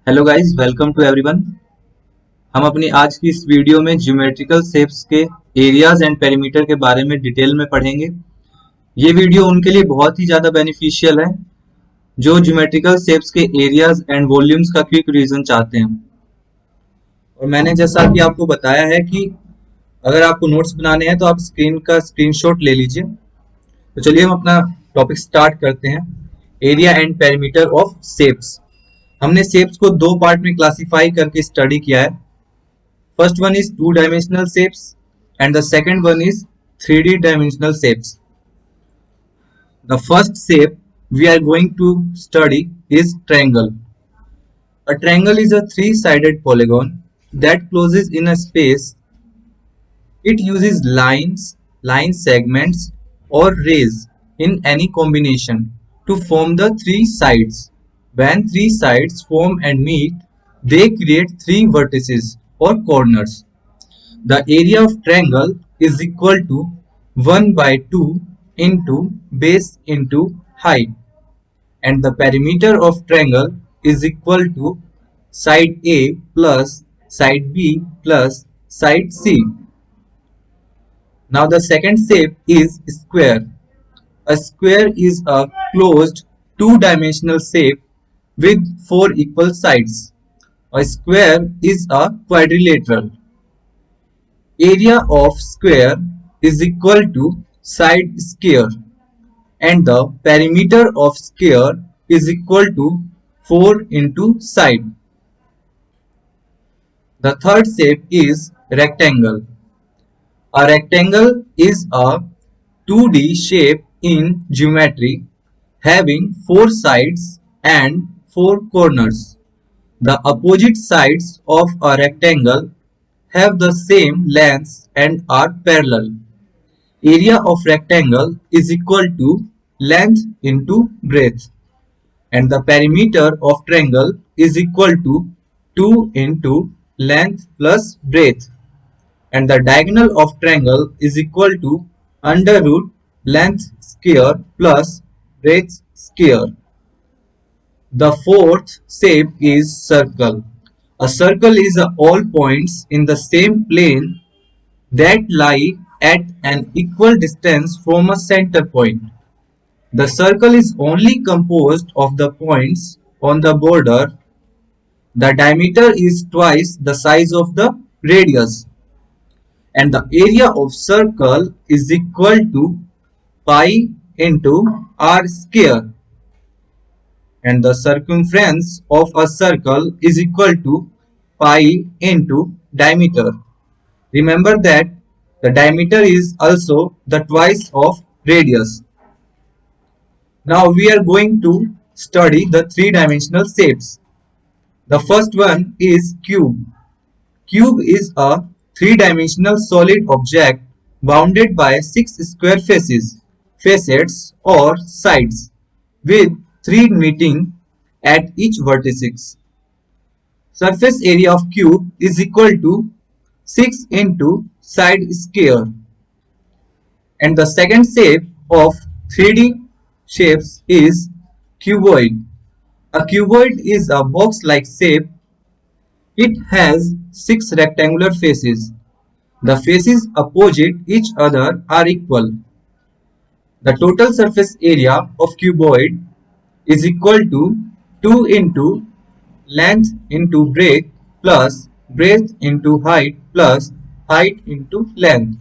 Hello guys, welcome to everyone. हम अपनी आज की इस वीडियो में ज्योमेट्रिकल शेप्स के एरियाज एंड पेरीमीटर के बारे में डिटेल में पढ़ेंगे। ये वीडियो उनके लिए बहुत ही ज़्यादा बेनिफिशियल है जो ज्योमेट्रिकल शेप्स के एरियाज एंड वॉल्यूम्स का क्विक रिवीजन चाहते हैं। और मैंने जैसा कि आपको बताया है कि अगर आपको नोट्स बनाने हैं तो आप स्क्रीन का स्क्रीनशॉट ले लीजिए। तो चलिए हम अपना टॉपिक स्टार्ट करते हैं। Area and perimeter of shapes. हमने शेप्स को दो पार्ट में क्लासिफाई करके स्टडी किया है। First one is two-dimensional shapes and the second one is 3D dimensional shapes. The first shape we are going to study is triangle. A triangle is a three-sided polygon that closes in a space. It uses lines, line segments or rays in any combination to form the three sides. When three sides form and meet, they create three vertices or corners. The area of triangle is equal to 1 by 2 into base into height, and the perimeter of triangle is equal to side A plus side B plus side C. Now the second shape is square. A square is a closed two-dimensional shape with four equal sides. A square is a quadrilateral. Area of square is equal to side square and the perimeter of square is equal to 4 into side. The third shape is rectangle. A rectangle is a 2D shape in geometry having 4 sides and 4 corners. The opposite sides of a rectangle have the same length and are parallel. Area of rectangle is equal to length into breadth, and the perimeter of triangle is equal to 2 into length plus breadth, and the diagonal of triangle is equal to under root length square plus breadth square. The fourth shape is circle. A circle is all points in the same plane that lie at an equal distance from a center point. The circle is only composed of the points on the border. The diameter is twice the size of the radius, and the area of circle is equal to pi into r square, and the circumference of a circle is equal to pi into diameter. Remember that the diameter is also the twice of radius. Now we are going to study the three-dimensional shapes. The first one is cube. Cube is a three-dimensional solid object bounded by six square facets or sides, with three meeting at each vertex. Surface area of cube is equal to 6 into side square. And the second shape of 3D shapes is cuboid. A cuboid is a box-like shape. It has 6 rectangular faces. The faces opposite each other are equal. The total surface area of cuboid is equal to 2 into length into breadth plus breadth into height plus height into length.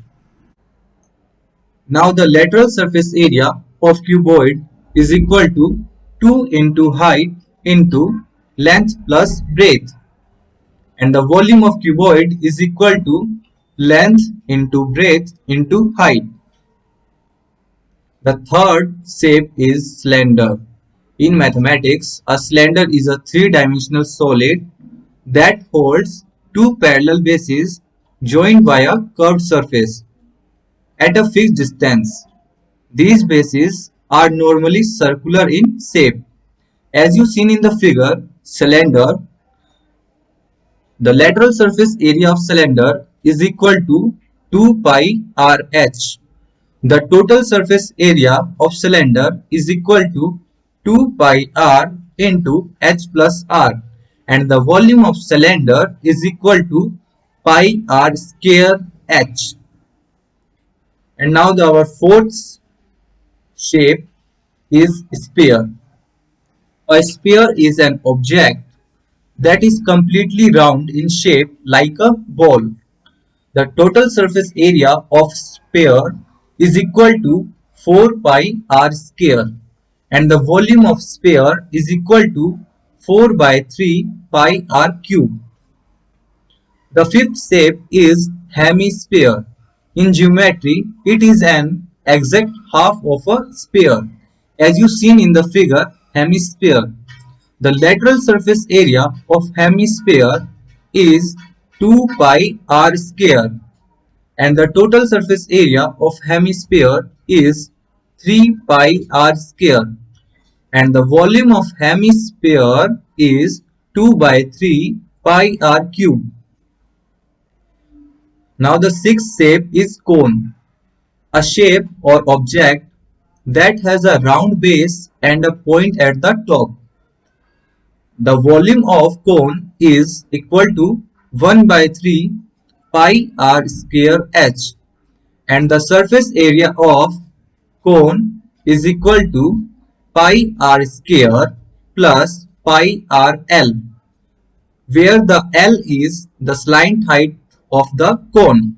Now the lateral surface area of cuboid is equal to 2 into height into length plus breadth, and the volume of cuboid is equal to length into breadth into height. The third shape is cylinder. In mathematics, a cylinder is a three-dimensional solid that holds two parallel bases joined by a curved surface at a fixed distance. These bases are normally circular in shape. As you seen in the figure, cylinder, the lateral surface area of cylinder is equal to 2 pi RH. The total surface area of cylinder is equal to 2 pi r into h plus r, and the volume of cylinder is equal to pi r square h. And now our fourth shape is sphere. A sphere is an object that is completely round in shape like a ball. The total surface area of sphere is equal to 4 pi r square and the volume of sphere is equal to 4 by 3 pi r cube. The fifth shape is hemisphere. In geometry, it is an exact half of a sphere. As you seen in the figure, hemisphere. The lateral surface area of hemisphere is 2 pi r square and the total surface area of hemisphere is 3 pi r square and the volume of hemisphere is 2 by 3 pi r cube. Now the sixth shape is cone, a shape or object that has a round base and a point at the top. The volume of cone is equal to 1 by 3 pi r square h and the surface area of cone is equal to pi r square plus pi r l, where the L is the slant height of the cone.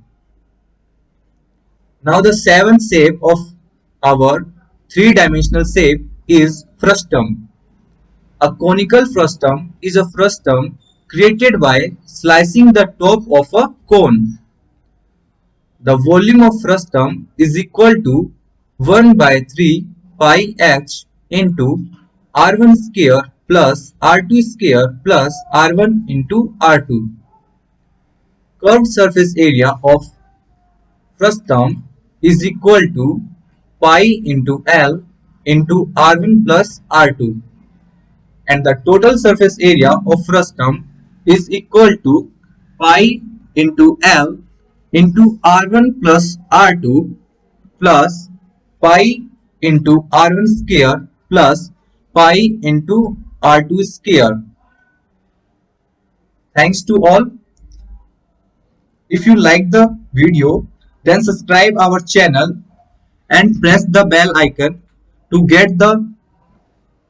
Now the seventh shape of our three-dimensional shape is frustum. A conical frustum is a frustum created by slicing the top of a cone. The volume of frustum is equal to 1 by 3 pi h into r1 square plus r2 square plus r1 into r2. Curved surface area of frustum is equal to pi into L into r1 plus r2 and the total surface area of frustum is equal to pi into L into r1 plus r2 plus pi into r1 square plus pi into r2 square. Thanks to all. If you like the video, then subscribe our channel and press the bell icon to get the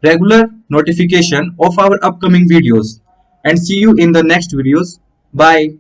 regular notification of our upcoming videos. And see you in the next videos. Bye.